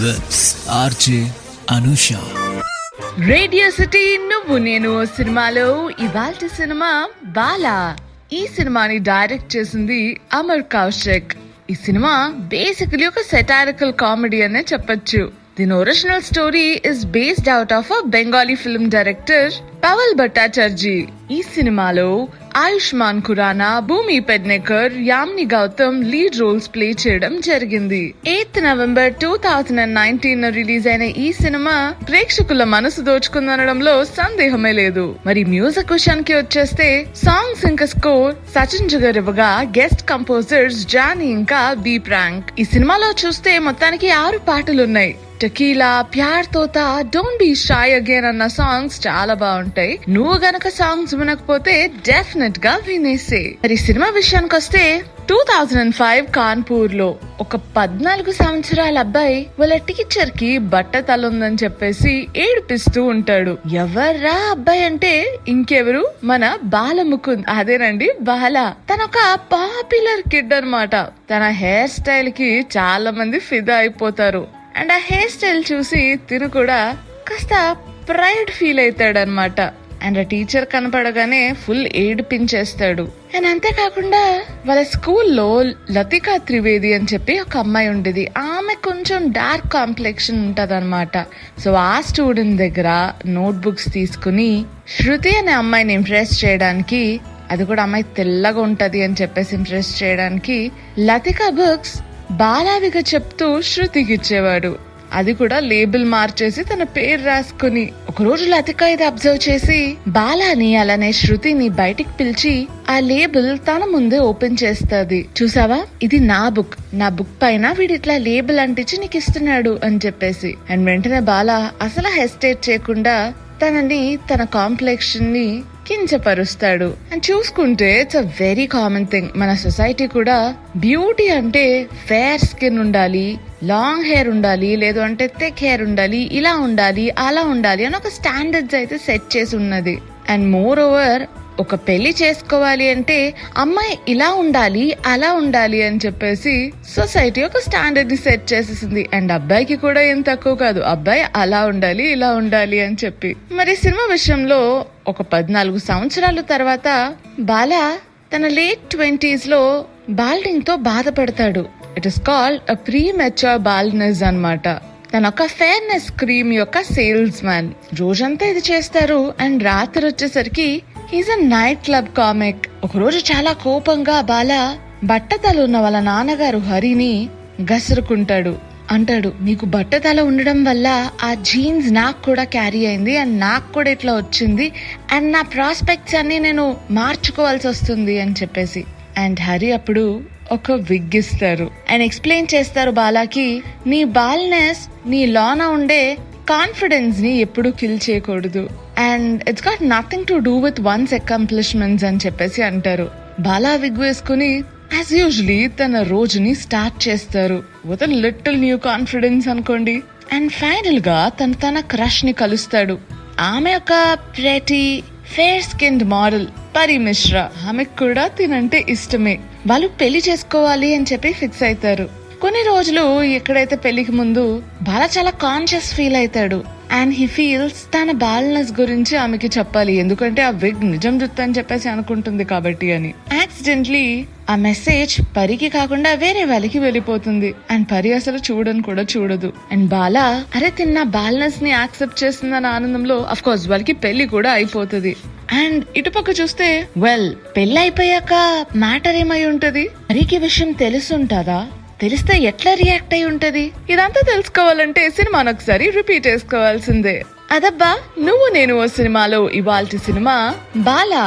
With RJ Anusha. Radio city నువ్వు నేను సినిమాలో ఇవాల్టి సినిమా బాలా. ఈ సినిమాని డైరెక్ట్ చేసింది అమర్ కౌశిక్. ఈ సినిమా బేసికలీ ఒక సెటారికల్ కామెడీ అనే చెప్పొచ్చు. దీని original story is based out of a Bengali film director Pavel Bhattacharjee. ఈ సినిమాలో Ayushmann Khurrana, Bhumi Pednekar, Yami Gautam lead roles play చేయడం జరిగింది. 8 నవంబర్ 2019 రిలీజ్ అయిన ఈ సినిమా ప్రేక్షకుల మనసు దోచుకుందనడంలో సందేహమే లేదు. మరి మ్యూజిక్ విషయానికి వచ్చేస్తే సాంగ్స్ ఇంకా స్కోర్ సచిన్ జగర్ ఇవ్వగా గెస్ట్ కంపోజర్స్ జానీ ఇంకా బి ప్రాంక్. ఈ సినిమాలో చూస్తే మొత్తానికి 6 పాటలున్నాయి. Tequila, Pyaar Tota, don't be shy again అన్న సాంగ్స్ చాలా బాగుంటాయి. నువ్వు గనక సాంగ్స్ వినకపోతే డెఫినెట్ గా వినేసే. మరి సినిమా విషయానికి వస్తే 2005 కాన్పూర్ లో ఒక 14 సంవత్సరాల అబ్బాయి వాళ్ళ టీచర్ కి బట్ట తల ఉందని చెప్పేసి ఏడిపిస్తూ ఉంటాడు. ఎవర్రా అబ్బాయి అంటే ఇంకెవరు, మన బాలముకుంద్. అదేనండి బాల. తన ఒక పాపులర్ కిడ్ అన్నమాట. తన హెయిర్ స్టైల్ కి చాలా మంది ఫిదా అయిపోతారు. అండ్ ఆ హెయిర్ స్టైల్ చూసి తిను కూడా కాస్త ప్రైడ్ ఫీల్ అవుతాడు అనమాట. అండ్ ఆ టీచర్ కనపడగానే ఫుల్ ఏడిపించేస్తాడు. అండ్ అంతేకాకుండా వాళ్ళ స్కూల్లో లతికా త్రివేది అని చెప్పి ఒక అమ్మాయి ఉండేది. ఆమె కొంచెం డార్క్ కాంప్లెక్షన్ ఉంటది అనమాట. సో ఆ స్టూడెంట్ దగ్గర నోట్ బుక్స్ తీసుకుని శృతి అనే అమ్మాయిని ఇంప్రెస్ చేయడానికి, అది కూడా అమ్మాయి తెల్లగా ఉంటది అని చెప్పేసి ఇంప్రెస్ చేయడానికి లతికా బుక్స్ బాలావిగా చెప్తూ శృతికి ఇచ్చేవాడు. అది కూడా లేబుల్ మార్చేసి తన పేరు రాసుకుని. ఒకరోజు లతిక ఇది అబ్జర్వ్ చేసి బాలాని అలానే శృతిని బయటికి పిలిచి ఆ లేబుల్ తన ముందే ఓపెన్ చేస్తుంది. చూసావా, ఇది నా బుక్ పైన వీడి ఇట్లా లేబుల్ అంటించి నీకు ఇస్తున్నాడు అని చెప్పేసి. అండ్ వెంటనే బాలా అసలు హెసిటేట్ చేయకుండా తనని, తన కాంప్లెక్షన్ ని కించపరుస్తాడు. అండ్ చూసుకుంటే it's a very common thing. మన సొసైటీ కూడా బ్యూటీ అంటే ఫేర్ స్కిన్ ఉండాలి, లాంగ్ హెయిర్ ఉండాలి, లేదు అంటే థిక్ హెయిర్ ఉండాలి, ఇలా ఉండాలి, అలా ఉండాలి అని ఒక స్టాండర్డ్స్ అయితే సెట్ చేసి ఉన్నది. అండ్ మోర్ ఓవర్ ఒక పెళ్లి చేసుకోవాలి అంటే అమ్మాయి ఇలా ఉండాలి, అలా ఉండాలి అని చెప్పేసి సొసైటీ ఒక స్టాండర్డ్ ని సెట్ చేసేసింది. అండ్ అబ్బాయికి కూడా ఏం తక్కువ కాదు, అబ్బాయి అలా ఉండాలి, ఇలా ఉండాలి అని చెప్పి. మరి సినిమా విషయంలో ఒక 14 సంవత్సరాల తర్వాత బాలా తన లేట్ 20s లో బాల్డింగ్ తో బాధపడతాడు. It is called a pre mature baldness అన్నమాట. తన ఒక ఫేర్నెస్ క్రీమ్ యొక్క సేల్స్ మ్యాన్. రోజంతా ఇది చేస్తారు. అండ్ రాత్రి వచ్చేసరికి he's a night club comic. ఒక రోజు చాలా కోపంగా బాలా బట్టతల ఉన్న వాళ్ళ నాన్నగారు హరిని గసురుకుంటాడు. అంటాడు, నీకు బట్టతల ఉండడం వల్ల ఆ జీన్స్ నాకు కూడా క్యారీ అయింది అండ్ నాకు కూడా ఇట్లా వచ్చింది అండ్ నా ప్రాస్పెక్ట్స్ అన్ని నేను మార్చుకోవాల్సి వస్తుంది అని చెప్పేసి. అండ్ హరి అప్పుడు ఒక విగ్ ఇస్తారు అండ్ ఎక్స్ప్లెయిన్ చేస్తారు బాలాకి, నీ బాల్నెస్ నీ లోన ఉండే కాన్ఫిడెన్స్ ని ఎప్పుడు కిల్ చేయకూడదు and it's got nothing to do with once accomplishments అని చెప్పేసి అంటారు. బాలా విగ్ వేసుకుని యాజ్ యూజువల్లీ తన రోజుని స్టార్ట్ చేస్తారు with a little new confidence అనుకోండి. అండ్ ఫైనల్ గా తన క్రష్ ని కలుస్తాడు. ఆమె ఒక ప్రెటీ ఫేర్ స్కిన్డ్ మోడల్ పరి మిశ్రా. ఆమెకు కూడా తినంటే ఇష్టమే. వాళ్ళు పెళ్లి చేసుకోవాలి అని చెప్పి ఫిక్స్ అవుతారు. కొన్ని రోజులు ఎక్కడైతే పెళ్లికి ముందు బాలా చాలా కాన్షియస్ ఫీల్ అవుతాడు. అండ్ హీ ఫీల్స్ తన బాల్నెస్ గురించి ఆమెకి చెప్పాలి, ఎందుకంటే ఆ విగ్ నిజం జుత్తు అని చెప్పేసి అనుకుంటుంది కాబట్టి అని. యాక్సిడెంట్లీ ఆ మెసేజ్ పరికి కాకుండా వేరే వాళ్ళకి వెళ్ళిపోతుంది. అండ్ పరి అసలు చూడని కూడా చూడదు. అండ్ బాలా అరే తిన్న బాల్నెస్ ని యాక్సెప్ట్ చేస్తుందన్న ఆనందంలో అఫ్ కోర్స్ వాళ్ళకి పెళ్లి కూడా అయిపోతుంది. అండ్ ఇటుపక్క చూస్తే వెల్ పెళ్లి అయిపోయాక మ్యాటర్ ఏమై ఉంటది, పరికి విషయం తెలుసుంటదా, తెలిస్తే ఎట్లా రియాక్ట్ అయి ఉంటది, ఇదంతా తెలుసుకోవాలంటే సినిమాను ఒకసారి రిపీట్ చేసుకోవాల్సిందే. అదబ్బా నువ్వు నేను ఓ సినిమాలో ఇవాల్టి సినిమా బాలా.